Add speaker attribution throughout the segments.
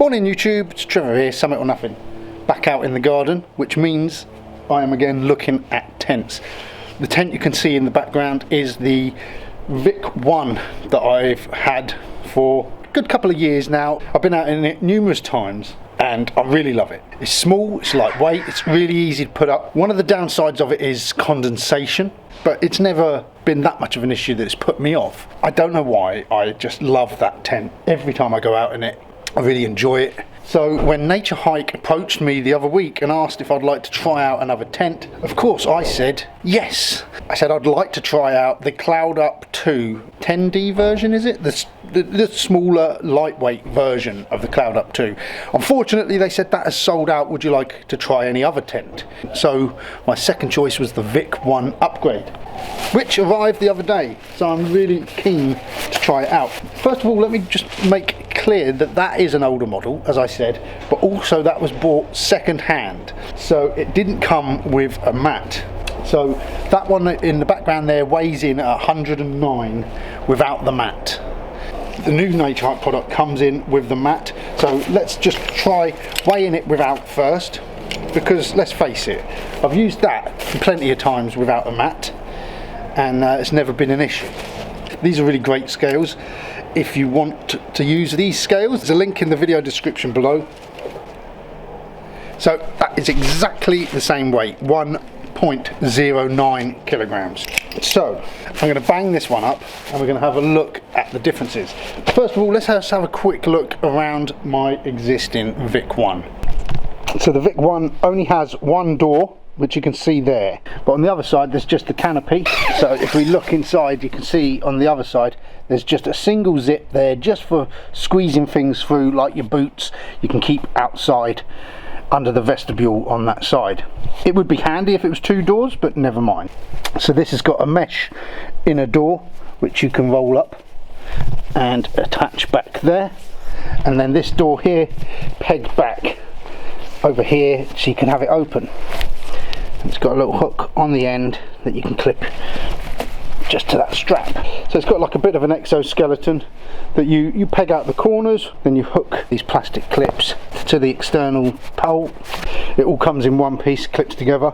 Speaker 1: Morning YouTube, it's Trevor here, Summit or Nothing. Back out in the garden, which means I am again looking at tents. The tent you can see in the background is the Vik 1 that I've had for a good couple of years now. I've been out in it numerous times and I really love it. It's small, it's lightweight, it's really easy to put up. One of the downsides of it is condensation, but it's never been that much of an issue that it's put me off. I don't know why, I just love that tent. Every time I go out in it, I really enjoy it. So when Naturehike approached me the other week and asked if I'd like to try out another tent, of course I said yes. I said I'd like to try out the Cloud Up 2 10D version, is it? The smaller, lightweight version of the Cloud Up 2. Unfortunately, they said that has sold out. Would you like to try any other tent? So my second choice was the Vik 1 upgrade, which arrived the other day. So I'm really keen to try it out. First of all, let me just make clear that that is an older model, as I said, but also that was bought second hand. So it didn't come with a mat. So that one in the background there weighs in at 109 without the mat. The new Naturehike product comes in with the mat. So let's just try weighing it without first, because let's face it, I've used that plenty of times without a mat and it's never been an issue. These are really great scales. If you want to use these scales, there's a link in the video description below. So that is exactly the same weight, 1.09 kilograms. So I'm going to bang this one up and we're going to have a look at the differences. First of all, let's have a quick look around my existing Vik 1. So the Vik 1 only has one door, which you can see there, but on the other side there's just the canopy. So if we look inside, you can see on the other side there's just a single zip there, just for squeezing things through, like your boots you can keep outside under the vestibule on that side. It would be handy if it was two doors, but never mind. So this has got a mesh inner door which you can roll up and attach back there, and then this door here pegged back over here so you can have it open. It's got a little hook on the end that you can clip just to that strap. So it's got like a bit of an exoskeleton that you peg out the corners, then you hook these plastic clips to the external pole. It all comes in one piece, clips together.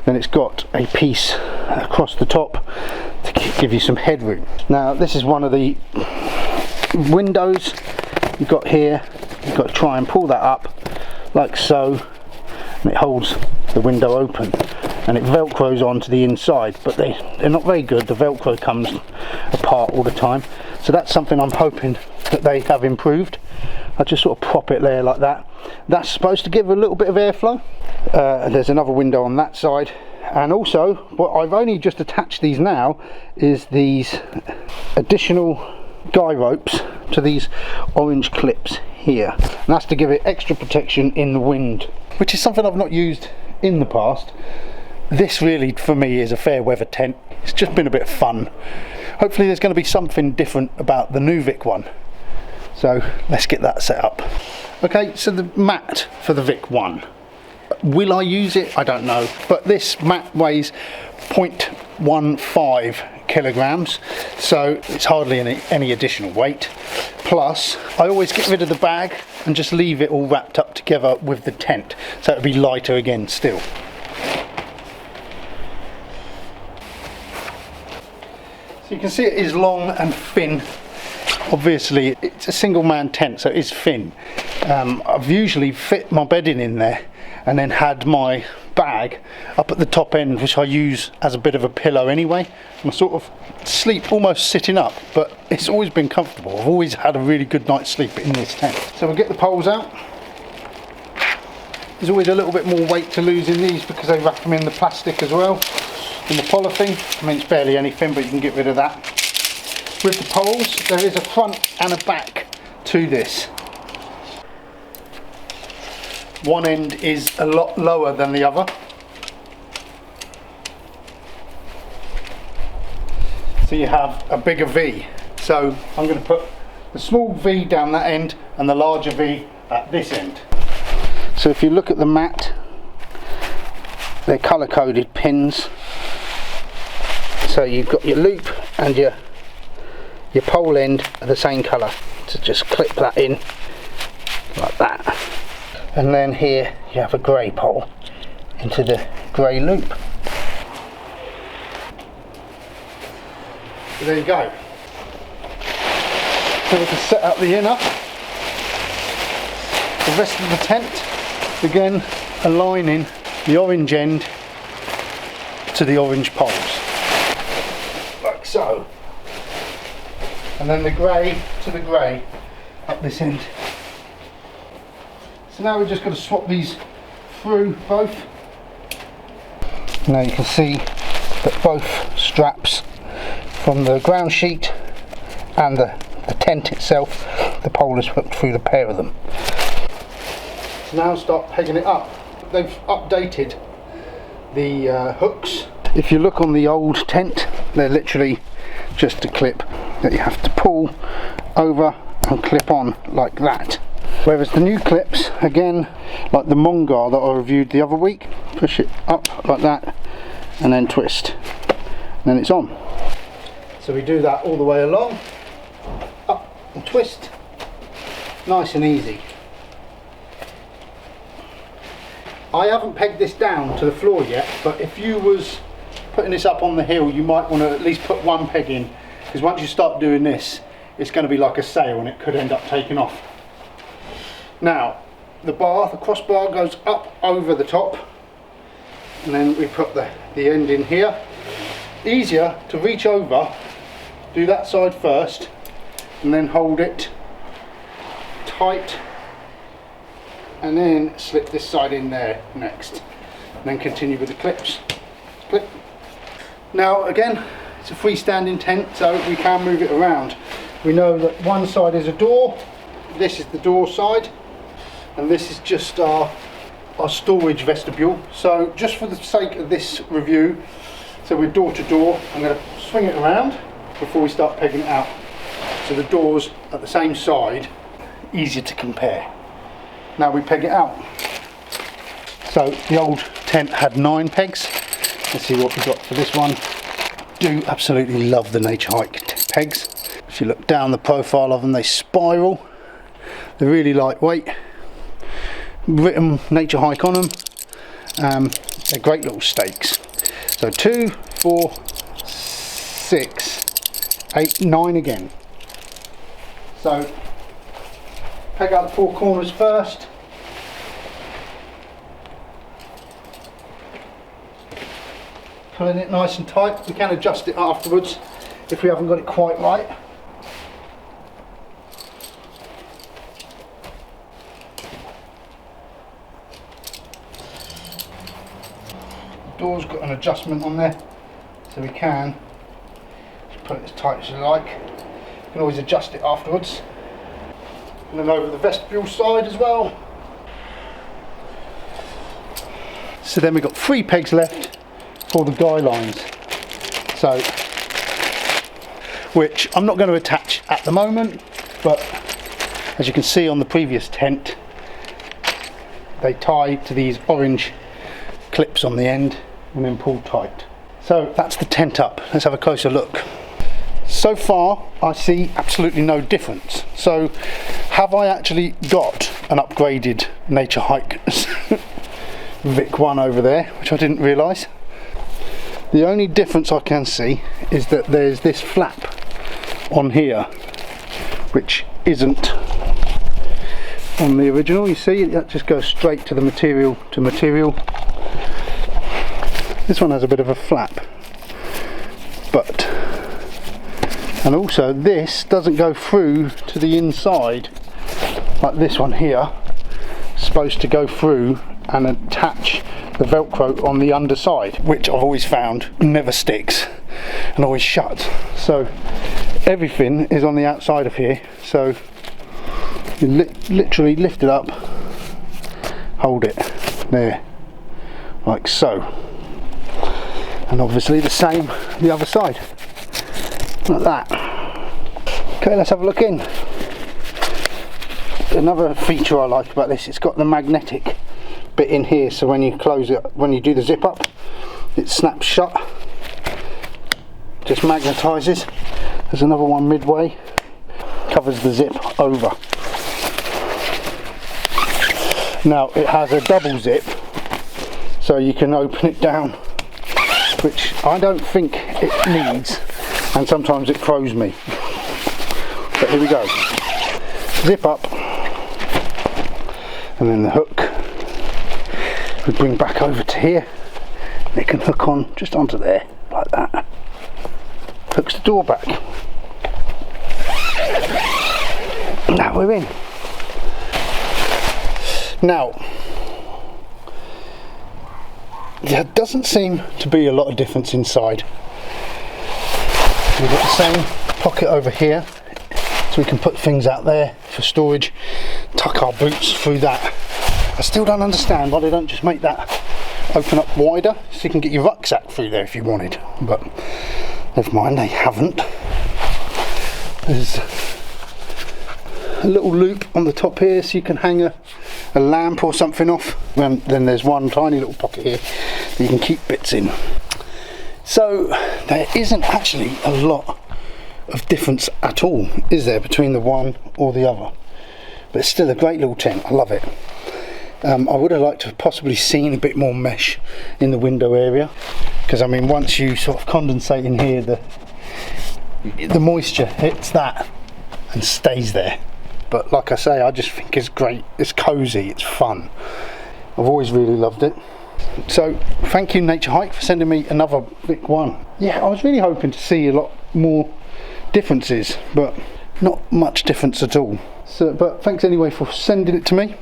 Speaker 1: Then it's got a piece across the top to give you some headroom. Now this is one of the windows you've got here. You've got to try and pull that up like so, and it holds the window open, and it velcros onto the inside, but they're not very good. The velcro comes apart all the time, so that's something I'm hoping that they have improved. I just sort of prop it there like that. That's supposed to give a little bit of airflow. There's another window on that side, and also what I've only just attached these now is these additional guy ropes to these orange clips here, and that's to give it extra protection in the wind, which is something I've not used in the past. This really for me is a fair weather tent. It's just been a bit of fun. Hopefully there's going to be something different about the new Vik 1, so let's get that set up. Okay, so the mat for the Vik 1, will I use it? I don't know, but this mat weighs 0.15 kilograms, so it's hardly any additional weight. Plus I always get rid of the bag and just leave it all wrapped up together with the tent, so it'll be lighter again still. So you can see it is long and thin. Obviously it's a single man tent, so it is thin. I've usually fit my bedding in there and then had my bag up at the top end, which I use as a bit of a pillow anyway. I sort of sleep almost sitting up, but it's always been comfortable. I've always had a really good night's sleep in this tent. So we'll get the poles out. There's always a little bit more weight to lose in these because they wrap them in the plastic as well, in the polythene. I mean, it's barely anything, but you can get rid of that. With the poles, there is a front and a back to this. One end is a lot lower than the other, so you have a bigger V. So I'm going to put the small V down that end and the larger V at this end. So if you look at the mat, they're colour coded pins. So you've got your loop and your pole end are the same colour. So just clip that in like that. And then here you have a grey pole into the grey loop. So there you go. So we can set up the inner. The rest of the tent, again aligning the orange end to the orange poles, like so. And then the grey to the grey up this end. So now we're just going to swap these through both. Now you can see that both straps from the ground sheet and the tent itself, the pole is hooked through the pair of them. So now start pegging it up. They've updated the hooks. If you look on the old tent, they're literally just a clip that you have to pull over and clip on like that. Whereas the new clips, again, like the Mongar that I reviewed the other week, push it up like that and then twist, and then it's on. So we do that all the way along, up and twist, nice and easy. I haven't pegged this down to the floor yet, but if you was putting this up on the hill, you might want to at least put one peg in, because once you start doing this, it's going to be like a sail and it could end up taking off. Now, the crossbar goes up over the top, and then we put the end in here. Easier to reach over, do that side first, and then hold it tight, and then slip this side in there next, and then continue with the clips. Clip. Now again, it's a freestanding tent, so we can move it around. We know that one side is a door, this is the door side, and this is just our storage vestibule. So just for the sake of this review, so we're door to door, I'm going to swing it around before we start pegging it out. So the doors at the same side, easier to compare. Now we peg it out. So the old tent had 9 pegs. Let's see what we got for this one. Do absolutely love the Naturehike pegs. If you look down the profile of them, they spiral. They're really lightweight. Written Naturehike on them. They're great little stakes. So 2, 4, 6, 8, 9 again. So peg out the 4 corners first. Pulling it nice and tight. We can adjust it afterwards if we haven't got it quite right. The door's got an adjustment on there, so we can just put it as tight as you like. You can always adjust it afterwards. And then over the vestibule side as well. So then we've got 3 pegs left for the guy lines, so which I'm not going to attach at the moment, but as you can see on the previous tent, they tie to these orange clips on the end and then pull tight. So that's the tent up. Let's have a closer look. So far I see absolutely no difference. So have I actually got an upgraded Naturehike Vik 1 over there, which I didn't realise? The only difference I can see is that there's this flap on here which isn't on the original. You see, that just goes straight to the material to material. This one has a bit of a flap, but, and also this doesn't go through to the inside like this one here. It's supposed to go through and attach the Velcro on the underside, which I've always found never sticks and always shuts. So everything is on the outside of here, so you literally lift it up, hold it there like so, and obviously the same the other side like that. Okay, let's have a look in. Another feature I like about this, it's got the magnetic bit in here, so when you close it, when you do the zip up, it snaps shut, just magnetizes. There's another one midway, covers the zip over. Now it has a double zip, so you can open it down, which I don't think it needs, and sometimes it throws me. But here we go. Zip up, and then the hook we bring back over to here, and it can hook on just onto there, like that. Hooks the door back. Now we're in. Now, there doesn't seem to be a lot of difference inside. We've got the same pocket over here, so we can put things out there for storage, tuck our boots through that. I still don't understand why they don't just make that open up wider so you can get your rucksack through there if you wanted, but never mind, they haven't. There's a little loop on the top here so you can hang a lamp or something off, and then there's one tiny little pocket here that you can keep bits in. So there isn't actually a lot of difference at all, is there, between the one or the other? But it's still a great little tent. I love it. I would have liked to have possibly seen a bit more mesh in the window area, because I mean, once you sort of condensate in here, the moisture hits that and stays there. But like I say, I just think it's great. It's cozy, it's fun. I've always really loved it. So thank you Naturehike for sending me another Vik 1. Yeah, I was really hoping to see a lot more differences, but not much difference at all. So, but thanks anyway for sending it to me.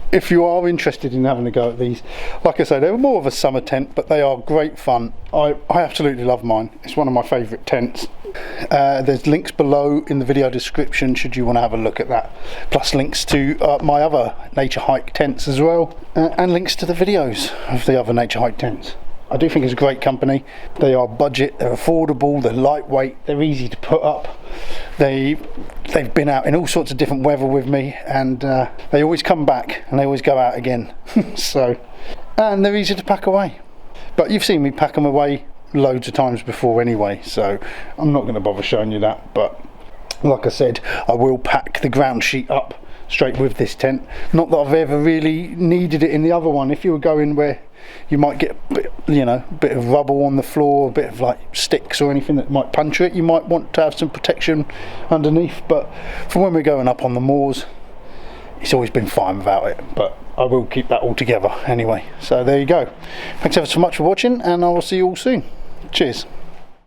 Speaker 1: If you are interested in having a go at these, like I say, they're more of a summer tent, but they are great fun. I absolutely love mine. It's one of my favourite tents. There's links below in the video description should you want to have a look at that, plus links to my other Naturehike tents as well, and links to the videos of the other Naturehike tents. I do think it's a great company. They are budget, they're affordable, they're lightweight, they're easy to put up. They've been out in all sorts of different weather with me, and they always come back and they always go out again. So, and they're easy to pack away. But you've seen me pack them away loads of times before anyway, so I'm not going to bother showing you that. But like I said, I will pack the ground sheet up straight with this tent. Not that I've ever really needed it in the other one. If you were going where you might get a bit, you know, a bit of rubble on the floor, a bit of like sticks or anything that might puncture it, you might want to have some protection underneath. But for when we're going up on the moors, it's always been fine without it. But I will keep that all together anyway. So there you go. Thanks ever so much for watching, and I will see you all soon. Cheers.